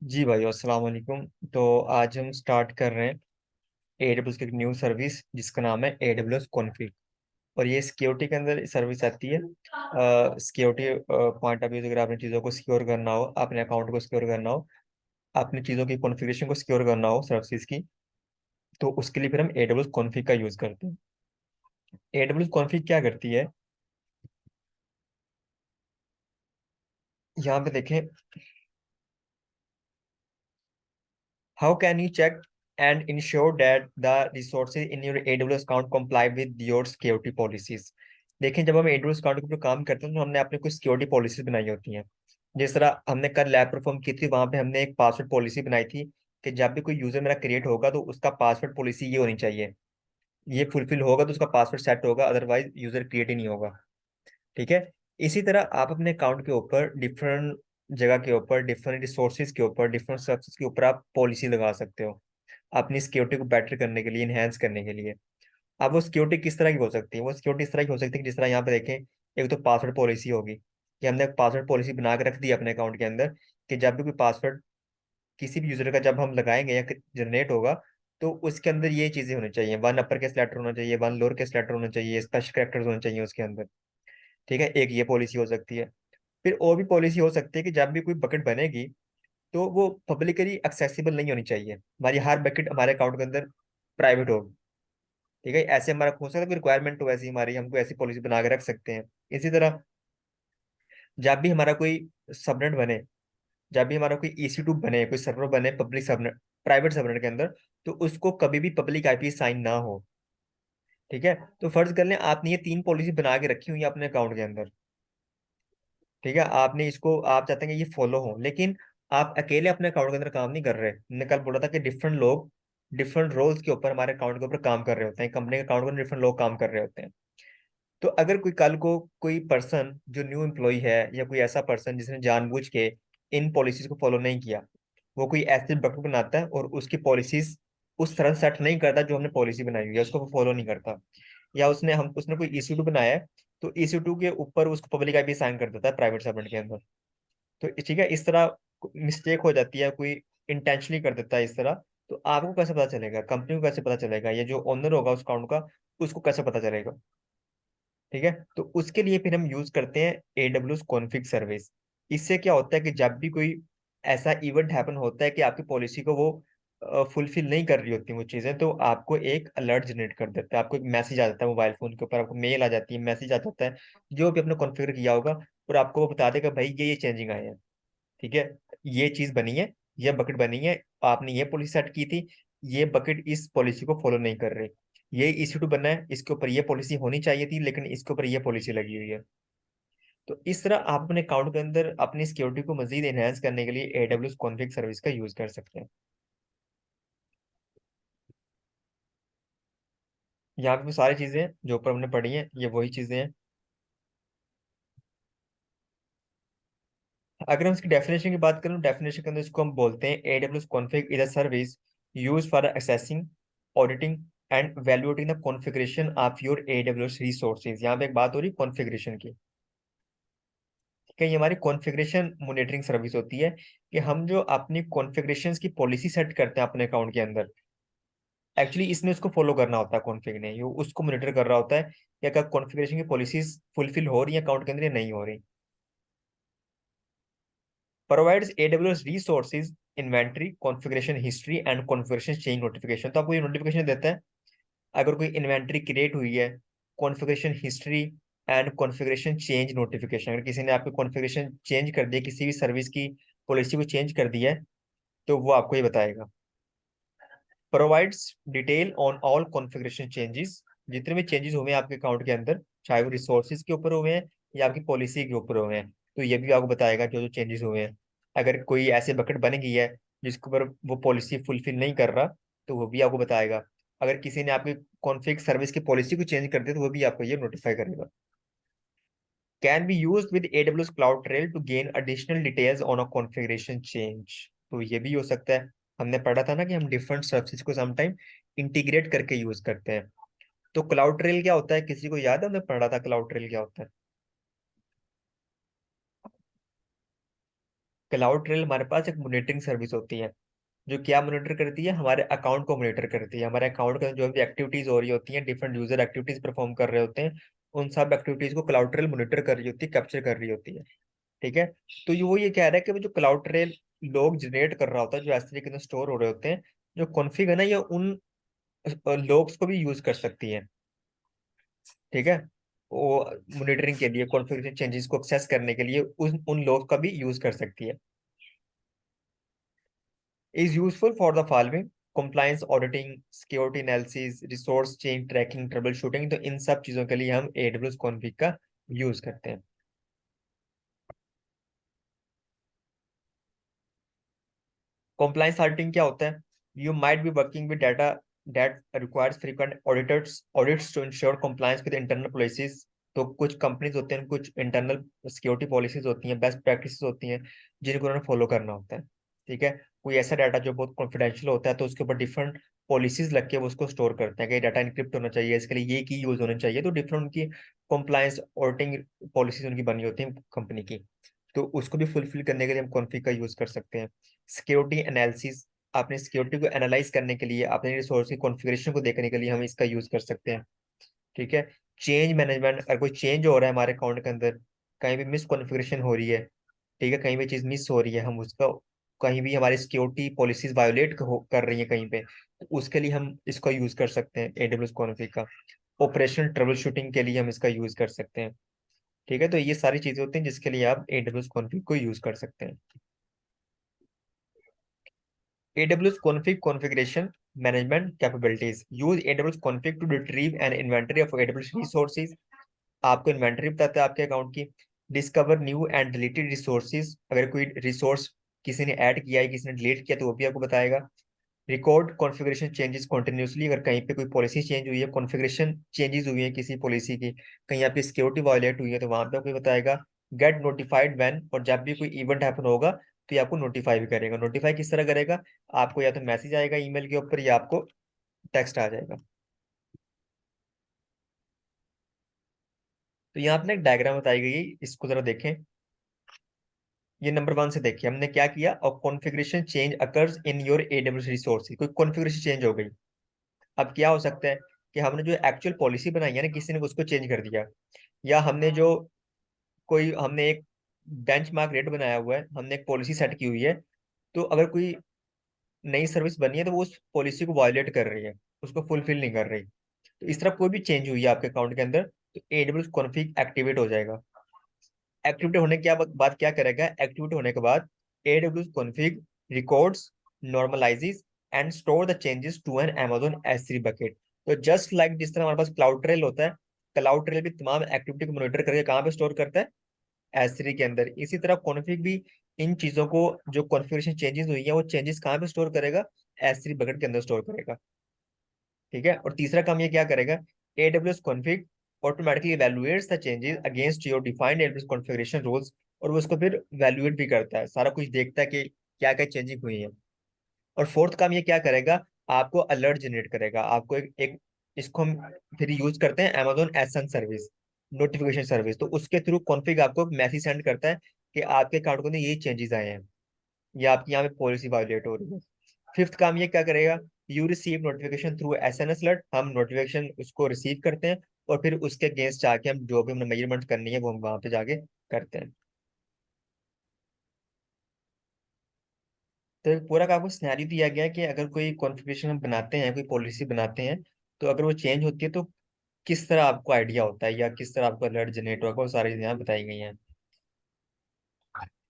जी भाई, अस्सलाम वालेकुम। तो आज हम स्टार्ट कर रहे हैं AWS की एक न्यू सर्विस जिसका नाम है AWS कॉन्फ़िग। और ये सिक्योरिटी के अंदर सर्विस आती है। सिक्योरिटी पॉइंट ऑफ व्यू से अगर आपने चीज़ों को सिक्योर करना हो, अपने अकाउंट को सिक्योर करना हो, अपनी चीज़ों की कॉन्फ़िगरेशन को सिक्योर करना हो सर्विसेज की, तो उसके लिए फिर हम AWS कॉन्फ़िग का यूज़ करते हैं। AWS कॉन्फ़िग क्या करती है, यहाँ पे देखें। How can you check and ensure that the resources in your AWS account comply with your security policies? देखें, जब हम AWS अकाउंट के ऊपर काम करते हैं तो हमने अपने कुछ सिक्योरिटी पॉलिसीज बनाई होती हैं। जिस तरह हमने कल लैब परफॉर्म की थी, वहां पे हमने एक पासवर्ड पॉलिसी बनाई थी कि जब भी कोई यूजर मेरा क्रिएट होगा तो उसका पासवर्ड पॉलिसी ये होनी चाहिए। ये फुलफिल होगा तो उसका पासवर्ड सेट होगा, अदरवाइज यूजर क्रिएट ही नहीं होगा। ठीक है। इसी तरह आप अपने अकाउंट के ऊपर डिफरेंट जगह के ऊपर, डिफरेंट रिसोर्सेज के ऊपर, डिफरेंट सर्विसेज के ऊपर आप पॉलिसी लगा सकते हो अपनी सिक्योरिटी को बेटर करने के लिए, इनहेंस करने के लिए। अब वो सिक्योरिटी किस तरह की हो सकती है? वो सिक्योरिटी इस तरह की हो सकती है कि जिस तरह यहाँ पे देखें, एक तो पासवर्ड पॉलिसी होगी कि हमने एक पासवर्ड पॉलिसी बना के रख दी अपने अकाउंट के अंदर कि जब भी कोई पासवर्ड किसी भी यूजर का जब हम लगाएंगे या जनरेट होगा, तो उसके अंदर ये चीजें होनी चाहिए। वन अपर केस लेटर होना चाहिए, वन लोअर केस लेटर होना चाहिए, स्पेशल कैरेक्टर्स होने चाहिए उसके अंदर। ठीक है, एक ये पॉलिसी हो सकती है। फिर और भी पॉलिसी हो सकती है कि जब भी कोई बकेट बनेगी तो वो पब्लिकली एक्सेसिबल नहीं होनी चाहिए। हमारी हर बकेट हमारे अकाउंट के अंदर प्राइवेट होगी। ठीक है, ऐसे हमारा हो सकता है कि रिक्वायरमेंट हो ऐसी हमारी, हमको ऐसी पॉलिसी बना के रख सकते हैं। इसी तरह जब भी हमारा कोई सबनेट बने, जब भी हमारा कोई EC2 बने, कोई सर्वर बने पब्लिक सबनेट, प्राइवेट सबनेट के अंदर, तो उसको कभी भी पब्लिक IP साइन ना हो। ठीक है। तो फर्ज कर लें आपने ये तीन पॉलिसी बना के रखी हुई है अपने अकाउंट के अंदर। ठीक है, आपने इसको, आप चाहते हैं कि ये फॉलो हो, लेकिन आप अकेले अपने अकाउंट के अंदर काम नहीं कर रहे। मैंने कल बोला था कि डिफरेंट लोग डिफरेंट रोल्स के ऊपर हमारे अकाउंट के ऊपर काम कर रहे होते हैं, कंपनी के अकाउंट में डिफरेंट लोग काम कर रहे होते हैं। तो अगर कोई कल को कोई पर्सन जो न्यू एम्प्लॉय है, या कोई ऐसा पर्सन जिसने जानबूझ के इन पॉलिसीज को फॉलो नहीं किया, वो कोई ऐसे डॉक्यूमेंट बनाता है और उसकी पॉलिसीज उस तरह सेट नहीं करता जो हमने पॉलिसी बनाई हुई है, उसको वो फॉलो नहीं करता, या उसने कोई EC2 बनाया है, तो EC2 के ऊपर उसको पब्लिक IP साइन कर देता है प्राइवेट सर्वेंट के अंदर। तो ठीक है, इस तरह मिस्टेक हो जाती है, कोई इंटेंशनली कर देता है इस तरह। तो आपको कैसे पता चलेगा, कंपनी को कैसे पता चलेगा, ये जो ओनर होगा उस अकाउंट का, उसको कैसे पता चलेगा? ठीक है, तो उसके लिए फिर हम यूज करते हैं AWS कॉन्फ़िग सर्विस। इससे क्या होता है कि जब भी कोई ऐसा इवेंट हैपन होता है कि आपकी पॉलिसी को वो फुलफिल नहीं कर रही होती वो चीजें, तो आपको एक अलर्ट जनरेट कर देता है, आपको एक मैसेज आ जाता है मोबाइल फोन के ऊपर, आपको मेल आ जाती है, मैसेज आ जाता है जो भी आपने कॉन्फ़िगर किया होगा, और आपको वो बता देगा भाई ये चेंजिंग आए हैं। ठीक है, ये चीज बनी है, ये बकेट बनी है, आपने ये पॉलिसी सेट की थी, ये बकेट इस पॉलिसी को फॉलो नहीं कर रही। ये EC2 बना है, इसके ऊपर ये पॉलिसी होनी चाहिए थी लेकिन इसके ऊपर ये पॉलिसी लगी हुई है। तो इस तरह आप अपने अकाउंट के अंदर अपनी सिक्योरिटी को मजीद एनहेंस करने के लिए AWS कॉन्फ़िग सर्विस का यूज कर सकते हैं। यहाँ पे वो सारी चीजें हैं जो ऊपर हमने पढ़ी हैं, ये वही चीजें हैं। अगर हम इसकी डेफिनेशन की बात करें, डेफिनेशन के अंदर इसको हम बोलते हैं AWS config is a service use for accessing, auditing and evaluating the configuration of your AWS resources. यहाँ पे एक बात हो रही है कॉन्फ़िगरेशन की। ठीक है, ये हमारी कॉन्फ़िगरेशन मॉनिटरिंग सर्विस होती है कि हम जो अपनी कॉन्फ़िगरेशंस की पॉलिसी सेट करते हैं अपने अकाउंट के अंदर, एक्चुअली इसने उसको फॉलो करना होता है। कॉन्फ़िग ने ये उसको मॉनिटर कर रहा होता है कि अगर कॉन्फ़िगरेशन की पॉलिसीज फुलफिल हो रही है अकाउंट के अंदर या नहीं हो रही। Provides AWS resources inventory, configuration history and configuration change notification. तो आपको ये नोटिफिकेशन देता है अगर कोई इन्वेंटरी क्रिएट हुई है, configuration history and configuration change notification, अगर किसी ने आपकी कॉन्फ़िगरेशन चेंज कर दिया, किसी भी सर्विस की पॉलिसी को चेंज कर दिया है, तो वो आपको ये बताएगा। Provides detail on all configuration changes, जितने भी चेंजेस हुए हैं आपके अकाउंट के अंदर, चाहे वो रिसोर्सेज के ऊपर हुए हैं या आपकी पॉलिसी के ऊपर हुए हैं, तो ये भी आपको बताएगा जो जो चेंजेस हुए हैं। अगर कोई ऐसे बकेट बन गई है जिसके ऊपर वो पॉलिसी फुलफिल नहीं कर रहा, तो वो भी आपको बताएगा। अगर किसी ने आपकी कॉन्फ़िग सर्विस की पॉलिसी को चेंज कर दिया, तो वो भी आपको ये नोटिफाई करेगा। Can be use with AWS CloudTrail to gain additional details on a configuration change. तो ये भी हो सकता है। हमने पढ़ा था ना कि हम डिफरेंट सर्विसेज को समटाइम इंटीग्रेट करके यूज करते हैं। तो क्लाउड ट्रेल क्या होता है, किसी को याद है? हमने पढ़ा था क्लाउड ट्रेल क्या होता है। क्लाउड ट्रेल हमारे पास एक मॉनिटरिंग सर्विस होती है, जो क्या मॉनिटर करती है, हमारे अकाउंट को मॉनिटर करती है। हमारे अकाउंट के अंदर जो भी एक्टिविटीज हो रही होती हैं, डिफरेंट यूजर एक्टिविटीज परफॉर्म कर रहे होते हैं, उन सब एक्टिविटीज को क्लाउड ट्रेल मॉनिटर कर रही होती है, कैप्चर कर रही होती है। ठीक है। तो ये कह रहा है कि वो जो क्लाउड ट्रेल लोग जनरेट कर रहा होता है, जो एस के अंदर स्टोर हो रहे होते हैं, जो कॉन्फ़िग है ना, ये उन लोग्स को भी यूज कर सकती है। ठीक है। वो मॉनिटरिंग के लिए, कॉन्फ़िगरेशन चेंजेस को एक्सेस करने के लिए उन लोग का भी यूज कर सकती है। Is useful for the following: compliance auditing, security analysis, resource change tracking, troubleshooting. तो इन सब चीजों के लिए हम AWS कॉन्फ़िग का यूज करते हैं। compliance ऑडिटिंग क्या होता है? You might be working with data that requires frequent audits to ensure compliance with internal policies. तो कुछ कंपनीज होते हैं, कुछ इंटरनल सिक्योरिटी पॉलिसीज होती हैं, बेस्ट प्रैक्टिसेस होती हैं, जिनको उन्होंने फॉलो करना होता है। ठीक है। कोई ऐसा डाटा जो बहुत कॉन्फिडेंशियल होता है, तो उसके ऊपर डिफरेंट पॉलिसीज लग के वो उसको स्टोर करते हैं कि डाटा इनक्रिप्ट होना चाहिए, इसके लिए ये की यूज होना चाहिए। तो डिफरेंट उनकी compliance ऑडिटिंग पॉलिसीज उनकी बनी होती है कंपनी की। तो उसको भी फुलफिल करने के लिए हम कॉन्फ़िग का यूज कर सकते हैं। सिक्योरिटी एनालिसिस, अपने सिक्योरिटी को एनालाइज करने के लिए, अपने रिसोर्स की कॉन्फ़िगरेशन को देखने के लिए हम इसका यूज कर सकते हैं। ठीक है। चेंज मैनेजमेंट, अगर कोई चेंज हो रहा है हमारे अकाउंट के अंदर, कहीं भी मिस कॉन्फ़िगरेशन हो रही है, ठीक है, कहीं भी चीज मिस हो रही है, हम उसका, कहीं भी हमारी सिक्योरिटी पॉलिसीज वायोलेट कर रही है कहीं पे, तो उसके लिए हम इसका यूज कर सकते हैं AWS कॉन्फ़िग का। ऑपरेशनल ट्रबल शूटिंग के लिए हम इसका यूज कर सकते हैं। ठीक है। तो ये सारी चीजें होती हैं जिसके लिए आप AWS कॉन्फ़िग को यूज कर सकते हैं। AWS config configuration management capabilities. Use AWS config to retrieve an inventory of AWS resources. आपको इन्वेंटरी बताता है आपके अकाउंट की। Discover new and deleted resources, अगर कोई रिसोर्स किसी ने ऐड किया है, किसी ने डिलीट किया, तो वो भी आपको बताएगा। रिकॉर्ड कॉन्फ़िगरेशन चेंजेस कंटिन्यूसली, अगर कहीं पे कोई पॉलिसी चेंज हुई है, कॉन्फ़िगरेशन चेंजेस हुई है किसी पॉलिसी की, कहीं आपकी सिक्योरिटी वायलेट हुई है, तो वहां पे आपको बताएगा। गेट नोटिफाइड व्हेन, और जब भी कोई इवेंट हैपन होगा तो ये आपको नोटिफाई भी करेगा। नोटिफाई किस तरह करेगा? आपको या तो मैसेज आएगा ईमेल के ऊपर, या आपको टेक्स्ट आ जाएगा। तो यहाँ पे ना एक डायग्राम बताई गई है, इसको जरा देखें। ये नंबर 1 से देखिए, हमने क्या किया, और configuration change occurs in your AWS resource, कोई कॉन्फ़िगरेशन चेंज हो गई। अब क्या हो सकता है कि हमने जो एक्चुअल पॉलिसी बनाई है ना, किसी ने उसको चेंज कर दिया, या हमने एक बेंचमार्क रेट बनाया हुआ है, हमने एक पॉलिसी सेट की हुई है, तो अगर कोई नई सर्विस बनी है तो वो उस पॉलिसी को वायलेट कर रही है, उसको फुलफिल नहीं कर रही। तो इस तरह कोई भी चेंज हुई है आपके अकाउंट के अंदर, तो AWS कॉन्फ़िग एक्टिवेट हो जाएगा। एक्टिवेट होने के बाद क्या करेगा? एक्टिवेट होने के बाद AWS config records, normalizes and store the changes to an Amazon S3 bucket। तो जस्ट लाइक जिस तरह हमारे पास क्लाउड ट्रेल होता है, क्लाउड ट्रेल भी तमाम एक्टिविटी को मॉनिटर करके कहाँ पे स्टोर करता है? S3 के अंदर। इसी तरह कॉन्फ़िग भी इन चीजों को, जो कॉन्फ़िगरेशन चेंजेस हुई है, वो चेंजेस कहाँ पे स्टोर करेगा? S3 बकेट के अंदर स्टोर करेगा। ठीक है। और तीसरा काम ये क्या करेगा? AWS config automatically evaluates the changes against your defined AWS configuration rules, और वो उसको फिर वैल्यूएट भी करता है, सारा कुछ देखता है कि क्या क्या चेंजिंग हुई है। और फोर्थ काम ये क्या करेगा? आपको अलर्ट जनरेट करेगा। आपको एक इसको हम फिर यूज करते हैं Amazon एसन सर्विस, नोटिफिकेशन सर्विस। तो उसके थ्रू कॉन्फ़िग आपको मैसेज सेंड करता है कि आपके अकाउंट के अंदर ये चेंजेस आए हैं, या आपकी यहाँ पे पॉलिसी वायलेट हो रही है। फिफ्थ काम ये क्या करेगा? You receive notification through SMS alert, हम नोटिफिकेशन उसको रिसीव करते हैं, और फिर उसके अगेंस्ट जाके हम जो भी हमने मेजरमेंट करनी है वो हम वहां पे जाके करते हैं। तो पूरा का आपको सिनेरियो दिया गया है कि अगर कोई कॉन्फ़िगरेशन हम बनाते हैं, कोई पॉलिसी बनाते हैं, तो अगर वो चेंज होती है तो किस तरह आपको आइडिया होता है, या किस तरह आपको अलर्ट जनरेट होगा, वो सारी चीजें यहाँ बताई गई हैं।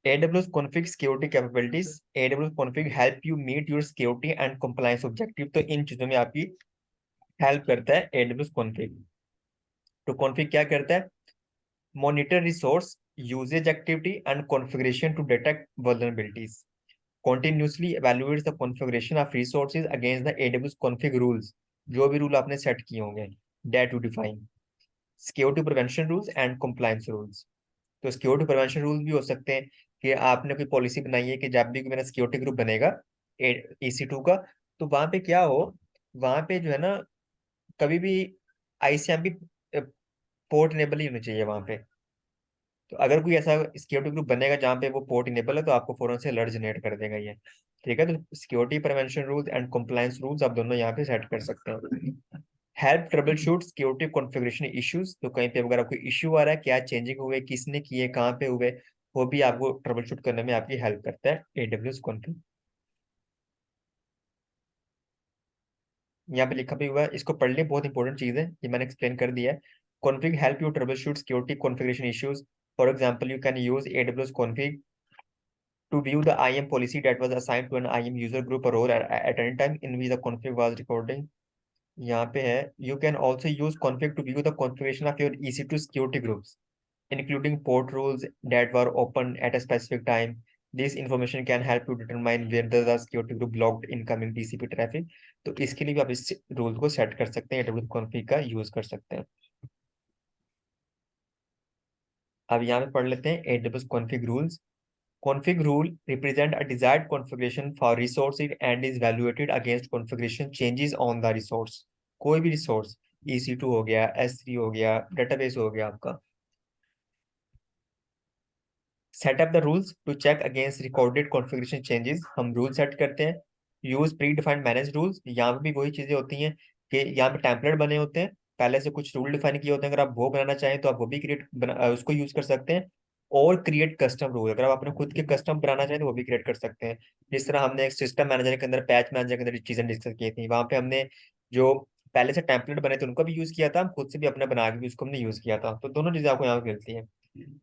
AWS config security capabilities. AWS config help you meet your security and compliance objective। तो इन चीजों में आपकी हेल्प करता है AWS config। तो config क्या करता है? Monitor resource usage activity and configuration to detect vulnerabilities। continuously evaluates the configuration of resources against the AWS config rules। जो भी रूल आपने सेट किए होंगे, that to define security prevention rules and compliance rules. तो security prevention rule भी हो सकते हैं कि आपने कोई पॉलिसी बनाई है कि जब भी कोई मेरा सिक्योरिटी ग्रुप बनेगा EC2 का, तो वहां पे क्या हो, वहां पे जो है ना, कभी भी ICMP पोर्ट इनेबल ही होनी चाहिए वहां पे। तो अगर कोई ऐसा सिक्योरिटी ग्रुप बनेगा जहाँ पे वो पोर्ट इनेबल है, तो आपको फौरन से अलर्ट जनरेट कर देगा ये। ठीक है, तो security prevention rules and compliance rules आप दोनों यहाँ पे सेट कर सकते हैं। Help trouble shoot security configuration issues, तो कहीं पे अगर कोई इश्यू आ रहा है, क्या चेंजिंग हुए, किसने किए, कहाँ पे हुए, वो भी आपको ट्रबल शूट करने में आपकी हेल्प करता है एडब्ल्यूएस कॉन्फ़िग। यहाँ पे लिखा भी हुआ है, इसको पढ़ लिया, बहुत इंपॉर्टेंट चीज है, ये मैंने एक्सप्लेन कर दिया है। Config help you trouble shoot security configuration issues. For example, you can use AWS config to view the IAM policy that was assigned to an IAM user group or role at any time in which the config was recording. यहाँ पे है, you can also use config to view the configuration of your EC2 security groups, including port rules that were open at a specific time. This information can help you determine whether the security group blocked incoming TCP traffic. तो इसके लिए भी आप इस rule को set कर सकते हैं, AWS config का यूज कर सकते हैं। अब यहाँ पे पढ़ लेते हैं AWS config rules. Config rule represent a desired configuration for resource and is evaluated against configuration changes on the resource. कोई भी रिसोर्स, EC2 हो गया, S3 हो गया, डेटाबेस हो गया आपका। Set up the rules to check against recorded configuration changes, हम रूल सेट करते हैं। Use predefined manage rules, यहाँ पे भी वही चीजें होती हैं कि यहाँ पे टेम्पलेट बने होते हैं, पहले से कुछ रूल डिफाइन किए होते हैं, अगर आप वो बनाना चाहें तो आप वो भी उसको यूज कर सकते हैं। और क्रिएट कस्टम रूल, अगर आप अपने खुद के कस्टम बनाना चाहें तो वो भी क्रिएट कर सकते हैं। जिस तरह हमने एक सिस्टम मैनेजर के अंदर, पैच मैनेजर के अंदर चीजें डिस्कस की थी, वहां पे हमने जो पहले से टेम्पलेट बने थे उनको भी यूज किया था, हम खुद से भी अपना बना के भी उसको हमने यूज किया था, तो दोनों चीजें आपको यहाँ पे मिलती हैं।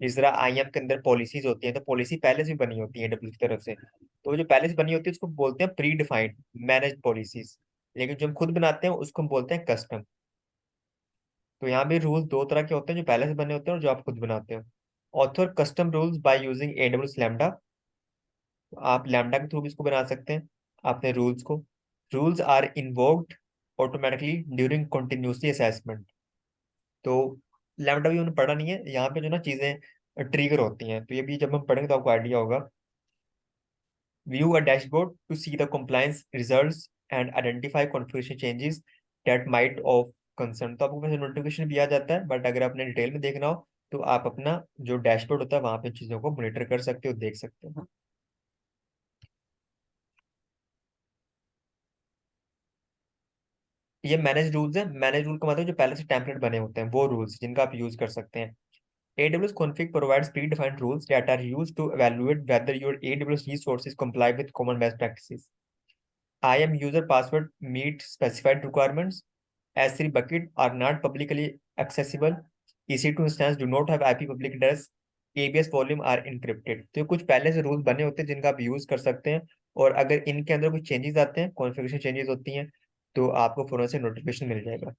जिस तरह आईएम के अंदर पॉलिसीज होती हैं, तो पॉलिसी पहले से भी बनी होती है डब्ल्यू की तरफ से, तो जो पहले से बनी होती है उसको बोलते हैं प्री डिफाइंड मैनेज पॉलिसीज। लेकिन जो हम खुद बनाते हैं उसको हम बोलते हैं कस्टम। तो यहाँ भी रूल्स दो तरह के होते हैं, जो पहले से बने होते हैं और जो आप खुद बनाते हो। Author custom rules by using AWS Lambda, आप लैम्डा के थ्रू भी इसको बना सकते हैं अपने रूल्स को। Rules are invoked automatically during continuously assessment, तो लैम्डा भी हमने पढ़ा नहीं है, यहाँ पे जो ना चीजें ट्रिगर होती हैं, तो ये भी जब हम पढ़ेंगे तो आपको आइडिया होगा। View a dashboard to see the compliance results and identify configuration changes that might of concern, तो आपको वैसे नोटिफिकेशन भी आ जाता है, बट अगर आपने डिटेल में देखना हो तो आप अपना जो डैशबोर्ड होता है वहां पे चीजों को मॉनिटर कर सकते हो, देख सकते हो। ये मैनेज रूल्स है, मैनेज रूल का मतलब जो पहले से टेम्पलेट बने होते हैं वो रूल्स जिनका आप यूज कर सकते हैं। AWS config provides predefined rules that are used to evaluate whether your AWS resources comply with common best practices. IAM user password meet specified requirements. S3 bucket are not publicly accessible. EC2 instance do not have IP public address. ABS volume are encrypted. तो ये कुछ पहले से rules बने होते हैं जिनका आप यूज कर सकते हैं, और अगर इनके अंदर कुछ चेंजेस आते हैं, कॉन्फ़िगरेशन चेंजेस होती हैं, तो आपको फौरन से नोटिफिकेशन मिल जाएगा।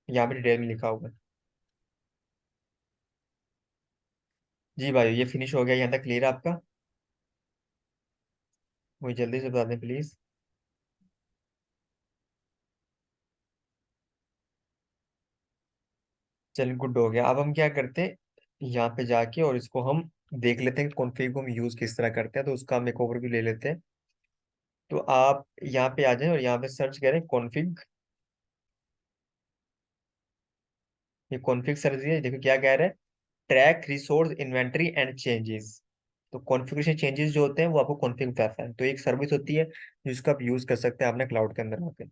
यहाँ पे डिटेल में लिखा होगा। जी भाई, ये फिनिश हो गया, यहाँ तक क्लियर है आपका? मुझे जल्दी से बता दें प्लीज। चलिए, गुड हो गया। अब हम क्या करते हैं, यहाँ पे जाके और इसको हम देख लेते हैं कॉन्फ़िग को हम यूज किस तरह करते हैं, तो उसका हम एक ओवरव्यू ले लेते हैं। तो आप यहाँ पे आ जाएं और यहाँ पे सर्च करें कॉन्फ़िग। ये कॉन्फ़िग सर्च दिया, देखो क्या कह रहा है, track resource inventory and changes. तो कॉन्फ़िगरेशन चेंजेस जो होते हैं वो आपको कॉन्फ़िग बताता है, तो एक सर्विस होती है जिसको आप यूज कर सकते हैं अपने क्लाउड के अंदर आके।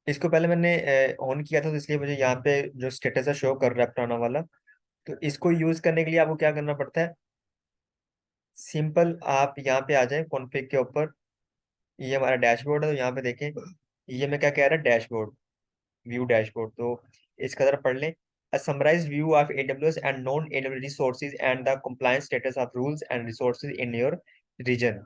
इसको पहले मैंने ऑन किया था, तो इसलिए मुझे यहाँ पे जो स्टेटस है शो कर रहा है पुराना वाला। तो इसको यूज करने के लिए आपको क्या करना पड़ता है, सिंपल आप यहाँ पे आ जाए कॉन्फ़िग के ऊपर। ये हमारा डैशबोर्ड है, तो यहाँ पे देखें, ये मैं क्या कह रहा है, डैशबोर्ड, व्यू डैशबोर्ड, तो इसका जरा पढ़ लें। A summarized view of AWS and non AWS resources and the compliance status of rules and resources in your region,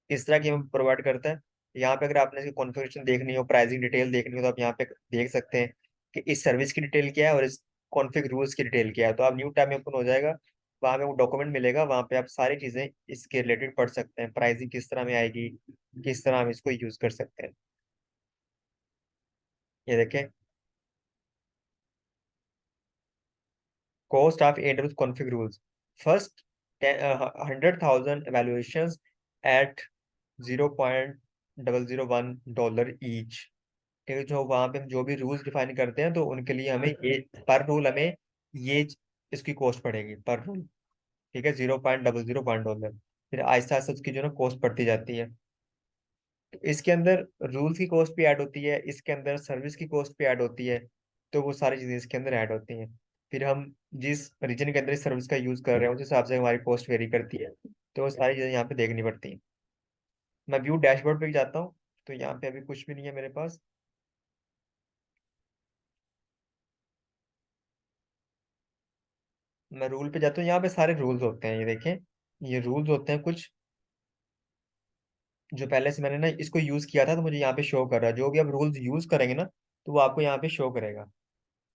इस तरह की हमें प्रोवाइड करता है। यहाँ पे अगर आपने इसकी कॉन्फ़िगरेशन देखनी हो, प्राइसिंग डिटेल देखनी हो, तो आप यहाँ पे देख सकते हैं कि इस सर्विस की डिटेल क्या है और इस कॉन्फ़िग रूल्स की डिटेल क्या है। तो आप न्यू टैब में ओपन हो जाएगा, वहाँ पे वो डॉक्यूमेंट मिलेगा, वहाँ पे आप सारी चीज़ें इसके रिलेटेड पढ़ सकते हैं, प्राइसिंग किस तरह में आएगी, किस तरह हम इसको यूज कर सकते हैं। ये देखें, cost of AWS config rules. First, 100,000 evaluations at $0.001 each. ठीक है, जो वहां पे हम जो भी रूल्स डिफाइन करते हैं तो उनके लिए हमें ये पर रूल हमें ये इसकी कॉस्ट पड़ेगी पर रूल। ठीक है, $0.00 फिर आहिस्ता आहिस्ता उसकी जो है ना कॉस्ट बढ़ती जाती है। तो इसके अंदर रूल्स की कॉस्ट भी ऐड होती है, इसके अंदर सर्विस की कॉस्ट भी ऐड होती है। तो वो सारी चीजें इसके अंदर ऐड होती हैं। फिर हम जिस रीजन के अंदर इस सर्विस का यूज कर रहे हैं उस हिसाब से हमारी कॉस्ट वेरी करती है। तो वो सारी चीजें यहाँ पे देखनी पड़ती हैं। मैं व्यू डैशबोर्ड पे भी जाता हूँ, तो यहाँ पे अभी कुछ भी नहीं है मेरे पास। मैं रूल पे जाता हूँ, यहाँ पे सारे रूल्स होते हैं, ये देखें। ये रूल्स होते हैं कुछ जो पहले से मैंने ना इसको यूज किया था, तो मुझे यहाँ पे शो कर रहा है। जो भी आप रूल्स यूज करेंगे ना तो वो आपको यहाँ पे शो करेगा।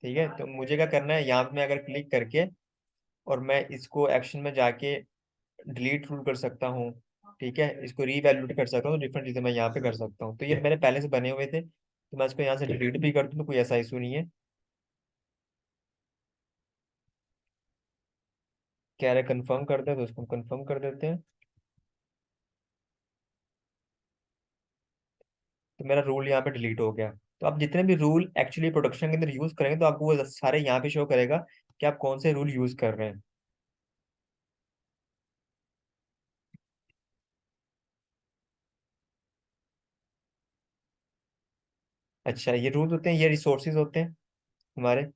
ठीक है, तो मुझे क्या करना है, यहाँ पे मैं अगर क्लिक करके और मैं इसको एक्शन में जाके डिलीट रूल कर सकता हूँ। ठीक है, इसको रीवैल्यूट कर सकता हूँ, तो डिफरेंट चीजें मैं यहाँ पे कर सकता हूँ। तो ये मेरे पहले से बने हुए थे, तो मैं इसको यहाँ से डिलीट भी कर दूँ तो कोई ऐसा इशू नहीं है। कह रहे कंफर्म कर दे, तो उसको कंफर्म कर देते हैं। तो मेरा रूल यहाँ पे डिलीट हो गया। तो आप जितने भी रूल एक्चुअली प्रोडक्शन के अंदर यूज करेंगे तो आपको वो सारे यहाँ पे शो करेगा कि आप कौन से रूल यूज कर रहे हैं। अच्छा, ये रूल होते हैं, ये रिसोर्सेज होते हैं हमारे।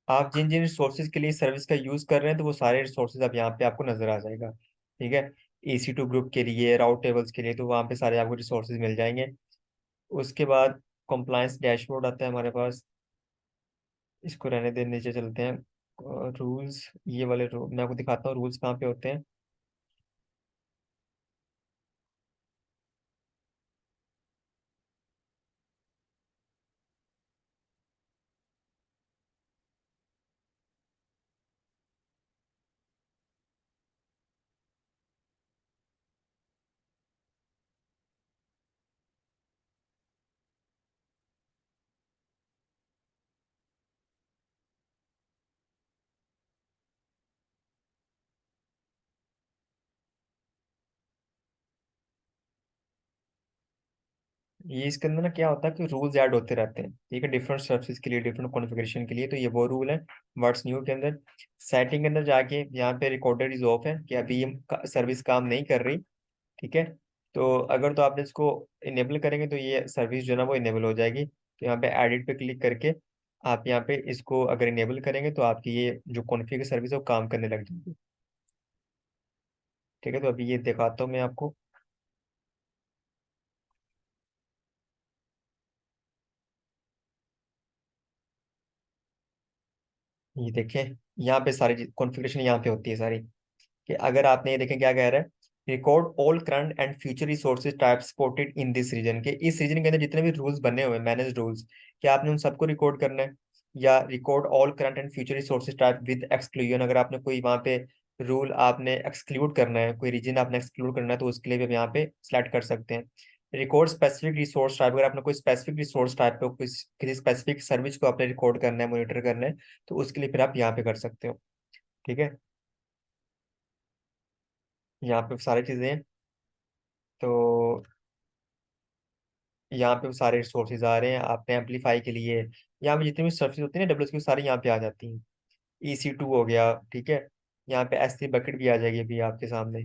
आप जिन जिन रिसोर्सेज के लिए सर्विस का यूज कर रहे हैं तो वो सारे रिसोर्सेज अब यहाँ पे आपको नजर आ जाएगा। ठीक है, EC2 ग्रुप के लिए, राउट टेबल्स के लिए, तो वहाँ पे सारे आपको रिसोर्सेज मिल जाएंगे। उसके बाद कंप्लायंस डैशबोर्ड आता है हमारे पास। इसको रहने दें, नीचे चलते हैं। रूल्स, ये वाले रूल मैं आपको दिखाता हूँ, रूल्स कहाँ पे होते हैं। ये इसके अंदर ना क्या होता है कि रूल्स ऐड होते रहते हैं। ठीक है, डिफरेंट सर्विसेज के लिए, डिफरेंट कॉन्फ़िगरेशन के लिए। तो ये वो रूल है व्हाट्स न्यू के अंदर। सेटिंग के अंदर जाके यहाँ पे रिकॉर्डेड इज ऑफ है कि अभी ये सर्विस काम नहीं कर रही। ठीक है, तो अगर तो आपने इसको इनेबल करेंगे तो ये सर्विस जो है ना वो इनेबल हो जाएगी। तो यहाँ पे एडिट पे क्लिक करके आप यहाँ पे इसको अगर इनेबल करेंगे तो आपकी ये जो कॉन्फ़िगर सर्विस है वो काम करने लग जाएगी। ठीक है, तो अभी ये दिखाता हूँ मैं आपको। ये देखें, यहाँ पे सारी कॉन्फ़िगरेशन यहाँ पे होती है सारी। कि अगर आपने ये देखें क्या कह रहा है, record all current and future resources type supported in this region, के इस रीजन के अंदर जितने भी रूल्स बने हुए हैं मैनेज रूल्स, क्या आपने उन सबको रिकॉर्ड करना है। या record all current and future resources type with exclusion, अगर आपने कोई वहाँ पे रूल आपने एक्सक्लूड करना है, कोई रीजन आपने एक्सक्लूड करना है, तो उसके लिए भी हम यहाँ पे सिलेक्ट कर सकते हैं। रिकॉर्ड स्पेसिफिक रिसोर्स टाइप, अगर आपने कोई स्पेसिफिक रिसोर्स टाइप पे किसी स्पेसिफिक सर्विस को आपने रिकॉर्ड करना है, मॉनिटर करना है, तो उसके लिए फिर आप यहाँ पे कर सकते हो। ठीक है, यहाँ पे सारी चीजें हैं। तो यहाँ पे वो सारे रिसोर्सेज आ रहे हैं आपने एम्पलीफाई के लिए। यहाँ पे जितनी भी सर्विस होती है ना WS की, सारी यहाँ पे आ जाती हैं। EC2 हो गया, ठीक है। यहाँ पे S3 बकेट भी आ जाएगी अभी आपके सामने।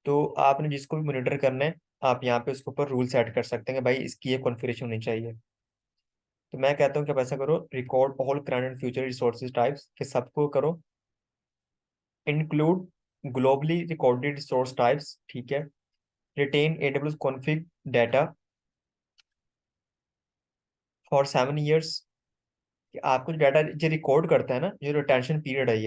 तो आपने जिसको भी मॉनिटर करना है, आप यहाँ पे उसके ऊपर रूल सेट कर सकते हैं कि भाई इसकी ये कॉन्फ़िगरेशन होनी चाहिए। तो मैं कहता हूँ कि आप ऐसा करो, record all current and future resources types के सबको करो, include globally recorded resource types. ठीक है, retain AWS Config data for 7 years। कि आपको जो डाटा जो रिकॉर्ड करता है ना, जो रिटेंशन पीरियड है,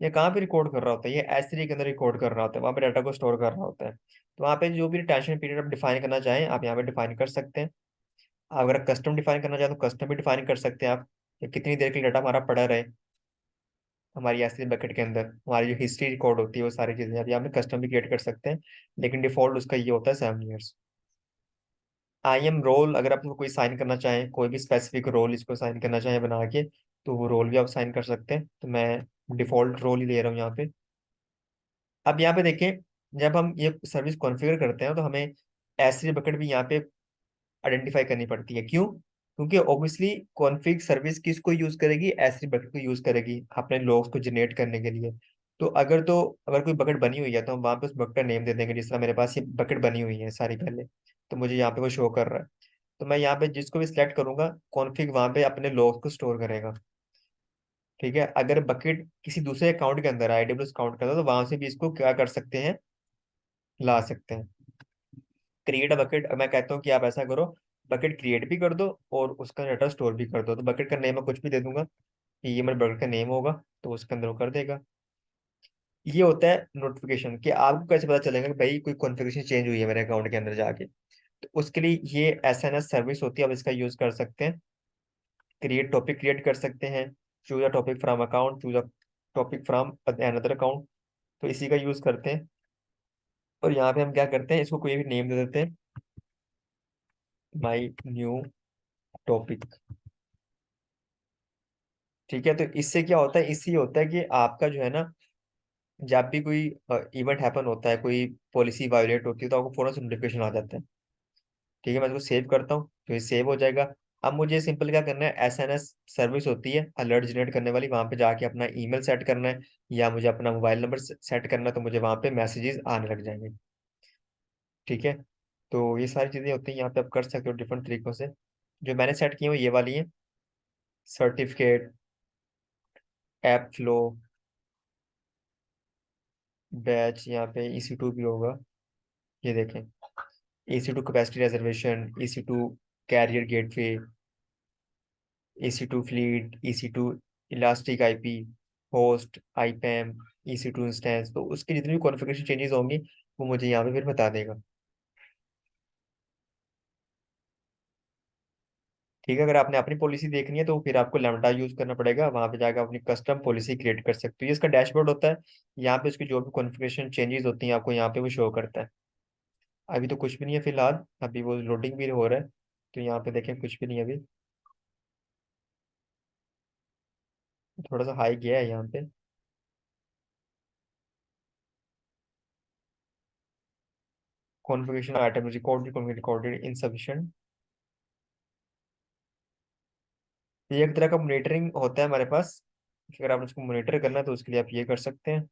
ये कहाँ पे रिकॉर्ड कर रहा होता है, ये S3 के अंदर रिकॉर्ड कर रहा होता है, वहाँ पे डाटा को स्टोर कर रहा होता है। तो वहाँ पे जो भी रिटेंशन पीरियड आप डिफाइन करना चाहें आप यहाँ पे डिफाइन कर सकते हैं। आप अगर कस्टम डिफाइन करना चाहें तो कस्टम भी डिफाइन कर सकते हैं आप, कि कितनी देर के लिए डाटा हमारा पड़ा रहे हमारी S3 बकेट के अंदर। हमारी जो हिस्ट्री रिकॉर्ड होती है वो सारी चीज़ें आप यहाँ पे कस्टम भी क्रिएट कर सकते हैं। लेकिन डिफॉल्ट उसका ये होता है 7 years। IAM रोल, अगर आप कोई साइन करना चाहें, कोई भी स्पेसिफिक रोल इसको साइन करना चाहें बना के, तो वो रोल भी आप साइन कर सकते हैं। तो मैं डिफॉल्ट रोल ही ले रहा हूँ यहाँ पे। अब यहाँ पे देखें, जब हम ये सर्विस कॉन्फ़िगर करते हैं तो हमें एसरी बकेट भी यहाँ पे आइडेंटिफाई करनी पड़ती है। क्यों? क्योंकि ऑब्वियसली कॉन्फ़िग सर्विस किसको यूज करेगी, एसरी बकेट को यूज करेगी अपने लॉग्स को जनरेट करने के लिए। तो अगर कोई बकेट बनी हुई है तो हम वहाँ पे उस बकेट का नेम दे देंगे। जिस तरह मेरे पास ये बकेट बनी हुई है सारी पहले, तो मुझे यहाँ पे वो शो कर रहा है। तो मैं यहाँ पे जिसको भी सिलेक्ट करूंगा, कॉन्फ़िग वहाँ पे अपने लॉग्स को स्टोर करेगा। ठीक है, अगर बकेट किसी दूसरे अकाउंट के अंदर है, AWS अकाउंट के अंदर, तो वहां से भी इसको क्या कर सकते हैं, ला सकते हैं। क्रिएट अ बकेट, मैं कहता हूँ कि आप ऐसा करो, बकेट क्रिएट भी कर दो और उसका डाटा स्टोर भी कर दो। तो बकेट का नेम मैं कुछ भी दे दूंगा कि ये मेरे बकेट का नेम होगा, तो उसके अंदर वो कर देगा। ये होता है नोटिफिकेशन, कि आपको कैसे पता चलेगा कि भाई कोई कॉन्फ़िगरेशन चेंज हुई है मेरे अकाउंट के अंदर जाके। तो उसके लिए ये SNS सर्विस होती है, आप इसका यूज कर सकते हैं। क्रिएट टॉपिक क्रिएट कर सकते हैं, choose a topic from account, choose a topic from another account. तो इसी का यूज करते हैं। और यहाँ पे हम क्या करते हैं, इसको कोई भी नेम दे देते हैं, माई न्यू टॉपिक। ठीक है, तो इससे क्या होता है, इससे ये होता है कि आपका जो है ना, जब भी कोई इवेंट हैपन होता है, कोई पॉलिसी वायोलेट होती है, तो आपको फौरन से नोटिफिकेशन आ जाता है। ठीक है, मैं इसको सेव करता हूँ तो ये सेव हो जाएगा। अब मुझे सिंपल क्या करना है, SNS सर्विस होती है अलर्ट जनरेट करने वाली, वहां पे जाके अपना ईमेल सेट करना है या मुझे अपना मोबाइल नंबर सेट करना है, तो मुझे वहां पे मैसेजेस आने लग जाएंगे। ठीक है, तो ये सारी चीजें होती हैं, यहाँ पे आप कर सकते हो डिफरेंट तरीकों से। जो मैंने सेट की है वो ये वाली है, सर्टिफिकेट, ऐप फ्लो, बैच, यहाँ पे EC2 भी होगा। ये देखें, EC2 capacity reservation, EC2 carrier gateway, EC2 fleet, EC2 elastic IP, host, IPAM, EC2 instance. तो उसकी जितनी भी कॉन्फ़िगरेशन चेंजेस होंगी वो मुझे यहाँ पे फिर बता देगा। ठीक है, अगर आपने अपनी पॉलिसी देखनी है तो फिर आपको लैम्बडा यूज करना पड़ेगा, वहां पे जाकर अपनी कस्टम पॉलिसी क्रिएट कर सकते हो। ये इसका डैशबोर्ड होता है, यहाँ पे इसकी जो भी कॉन्फ़िगरेशन चेंजेस होती हैं आपको यहाँ पे वो शो करता है। अभी तो कुछ भी नहीं है फिलहाल, अभी वो लोडिंग भी हो रहा है। तो यहाँ पे देखें कुछ भी नहीं है अभी, थोड़ा सा हाई गया है यहाँ पे। Configuration item recorded insufficient. ये एक तरह का मॉनिटरिंग होता है हमारे पास, अगर आप उसको मॉनिटर करना है तो उसके लिए आप ये कर सकते हैं।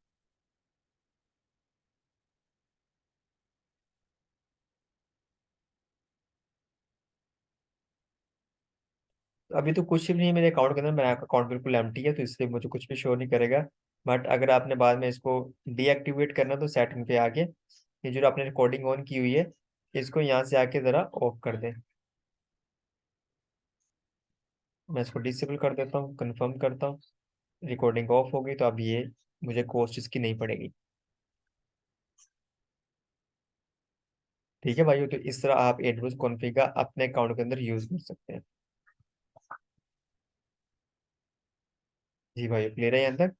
तो अभी तो कुछ भी नहीं है मेरे अकाउंट के अंदर, मेरा अकाउंट बिल्कुल एम्प्टी है, तो इसलिए मुझे कुछ भी शो नहीं करेगा। बट अगर आपने बाद में इसको डीएक्टिवेट करना तो सेटिंग पे आके ये जो आपने रिकॉर्डिंग ऑन की हुई है, इसको यहाँ से आके ज़रा ऑफ कर दें। मैं इसको डिसेबल कर देता हूँ, कंफर्म करता हूँ। रिकॉर्डिंग ऑफ होगी, तो अब ये मुझे कॉस्ट इसकी नहीं पड़ेगी। ठीक है भाइयों, तो इस तरह आप एडब्ल्यूएस कॉन्फ़िग का अपने अकाउंट के अंदर यूज़ कर सकते हैं। जी भाई, क्लियर है यहाँ तक?